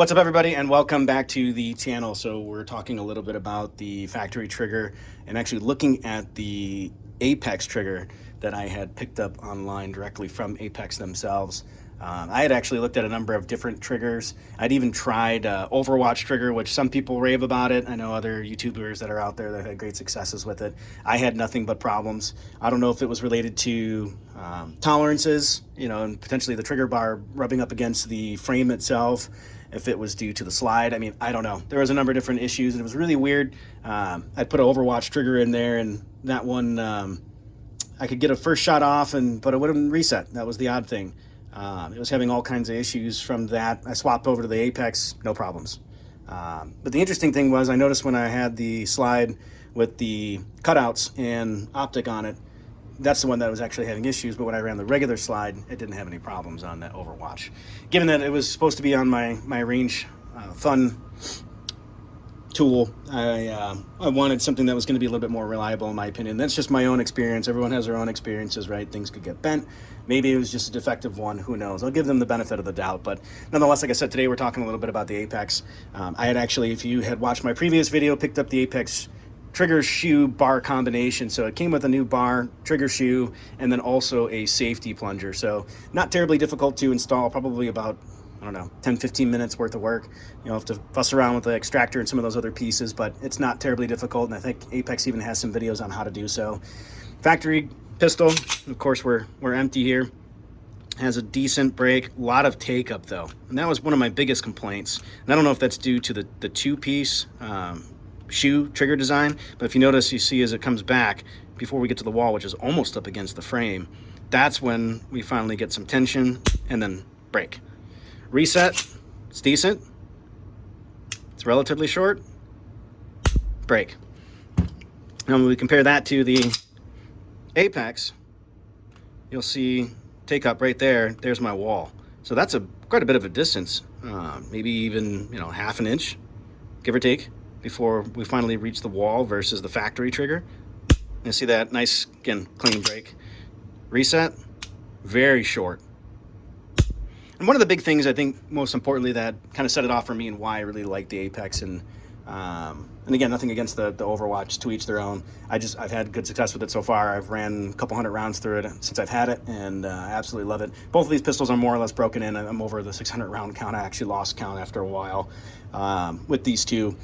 What's up, everybody, and welcome back to the channel. So we're talking a little bit about the factory trigger and actually looking at the Apex trigger that I had picked up online directly from Apex themselves. I had actually looked at a number of different triggers. I'd even tried Overwatch trigger, which some people rave about it. I know other YouTubers that are out there that had great successes with it. I had nothing but problems. I don't know if it was related to tolerances, and potentially the trigger bar rubbing up against the frame itself, if it was due to the slide. I mean, I don't know. There was a number of different issues, and it was really weird. I'd put an Overwatch trigger in there, and that one, I could get a first shot off, but it wouldn't reset. That was the odd thing. It was having all kinds of issues from that. I swapped over to the Apex, no problems. But the interesting thing was, I noticed when I had the slide with the cutouts and optic on it, that's the one that was actually having issues. But when I ran the regular slide, it didn't have any problems on that Overwatch. Given that it was supposed to be on my range fun tool, I wanted something that was going to be a little bit more reliable, in my opinion. That's just my own experience. Everyone has their own experiences, right? Things could get bent. Maybe it was just a defective one. Who knows? I'll give them the benefit of the doubt. But nonetheless, like I said, today we're talking a little bit about the Apex. I had actually, if you had watched my previous video, picked up the Apex trigger shoe bar combination. So it came with a new bar, trigger shoe, and then also a safety plunger. So not terribly difficult to install, probably about, I don't know, 10-15 minutes worth of work. You'll have to fuss around with the extractor and some of those other pieces, but it's not terribly difficult, and I think Apex even has some videos on how to do so. Factory pistol, of course, we're empty here. Has a decent break, a lot of take up though, and that was one of my biggest complaints. And I don't know if that's due to the two-piece shoe trigger design, but if you notice, you see as it comes back before we get to the wall, which is almost up against the frame, that's when we finally get some tension and then break. Reset, it's decent, it's relatively short, break. Now when we compare that to the Apex, you'll see take up right there, there's my wall. So that's quite a bit of a distance, maybe even half an inch, give or take, before we finally reach the wall versus the factory trigger. You see that nice, again, clean break. Reset, very short. And one of the big things, I think, most importantly, that kind of set it off for me and why I really like the Apex, and again, nothing against the Overwatch, to each their own. I've had good success with it so far. I've ran a couple hundred rounds through it since I've had it, and I absolutely love it. Both of these pistols are more or less broken in. I'm over the 600 round count. I actually lost count after a while with these two.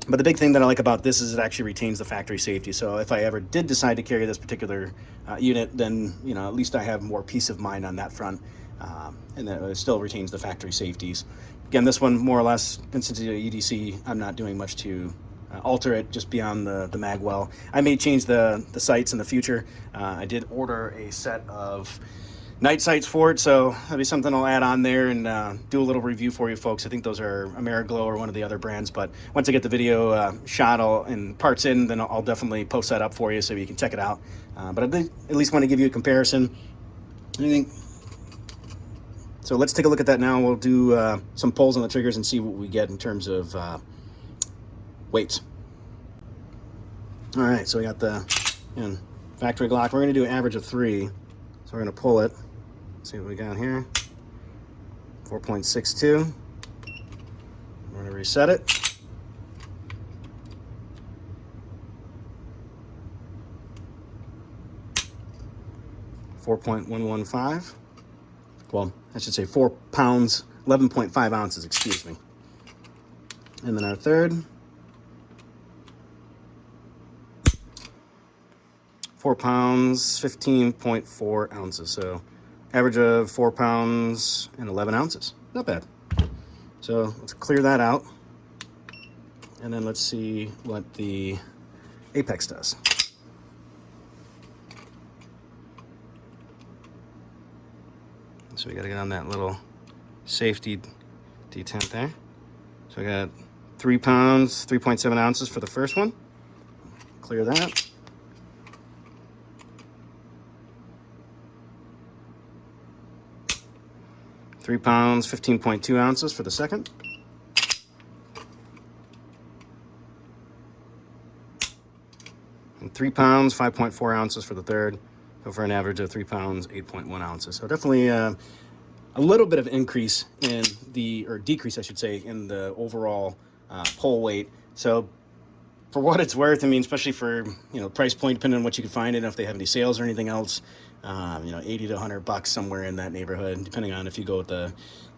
But the big thing that I like about this is it actually retains the factory safety. So if I ever did decide to carry this particular unit, then at least I have more peace of mind on that front, and that it still retains the factory safeties. Again, this one more or less, since it's a EDC, I'm not doing much to alter it just beyond the mag well. I may change the sights in the future. I did order a set of night sights for it, so that'll be something I'll add on there and do a little review for you folks. I think those are Ameriglow or one of the other brands, but once I get the video shot and parts in, then I'll definitely post that up for you so you can check it out. But I did at least want to give you a comparison. So let's take a look at that now. We'll do some pulls on the triggers and see what we get in terms of weights. All right, so we got the factory Glock. We're going to do an average of 3, so we're going to pull it. See what we got here. 4.62. We're going to reset it. .115. Well, I should say 4 pounds, 11.5 ounces, excuse me. And then our third, 4 pounds, 15.4 ounces. So average of 4 pounds and 11 ounces. Not bad. So let's clear that out. And then let's see what the Apex does. So we got to get on that little safety detent there. So I got 3 pounds, 3.7 ounces for the first one. Clear that. £3 pounds, 15.2 ounces for the second. And 3 pounds, 5.4 ounces for the third. So for an average of 3 pounds, 8.1 ounces. So definitely a little bit of increase in the, or decrease, I should say, in the overall pull weight. So for what it's worth, I mean, especially for, price point, depending on what you can find, and if they have any sales or anything else, 80 to $100 somewhere in that neighborhood, depending on if you go with the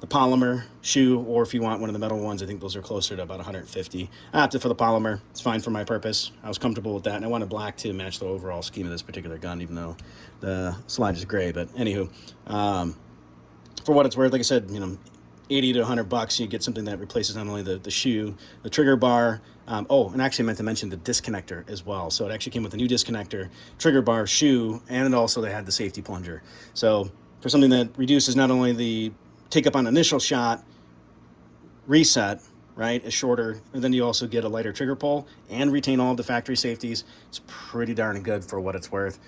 polymer shoe or if you want one of the metal ones. I think those are closer to about 150. I opted for the polymer. It's fine for my purpose. I was comfortable with that, and I wanted black to match the overall scheme of this particular gun, even though the slide is gray. But anywho, for what it's worth, like I said, 80 to $100, you get something that replaces not only the shoe, the trigger bar. And actually I meant to mention the disconnector as well. So it actually came with a new disconnector, trigger bar, shoe, and also they had the safety plunger. So for something that reduces not only the take up on initial shot, reset, right, is shorter, and then you also get a lighter trigger pull and retain all of the factory safeties. It's pretty darn good for what it's worth.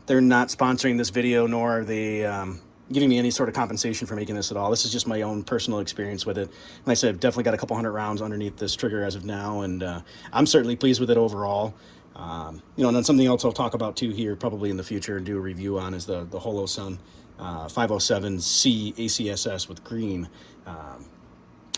They're not sponsoring this video, nor are they giving me any sort of compensation for making this at all. This is just my own personal experience with it. And like I said, I've definitely got a couple hundred rounds underneath this trigger as of now, and I'm certainly pleased with it overall. And then something else I'll talk about too here probably in the future and do a review on is the Holosun 507C ACSS with green.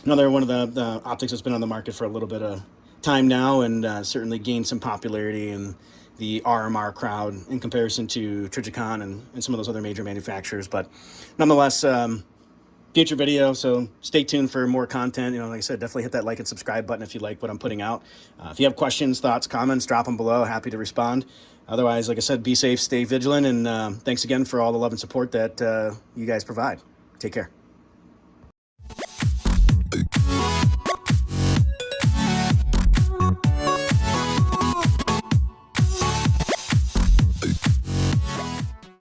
Another one of the optics that's been on the market for a little bit of time now, and certainly gained some popularity in the RMR crowd in comparison to Trijicon and some of those other major manufacturers. But nonetheless, future video, so stay tuned for more content. Like I said, definitely hit that like and subscribe button if you like what I'm putting out. If you have questions, thoughts, comments, drop them below. Happy to respond. Otherwise, like I said, be safe, stay vigilant, and thanks again for all the love and support that you guys provide. Take care.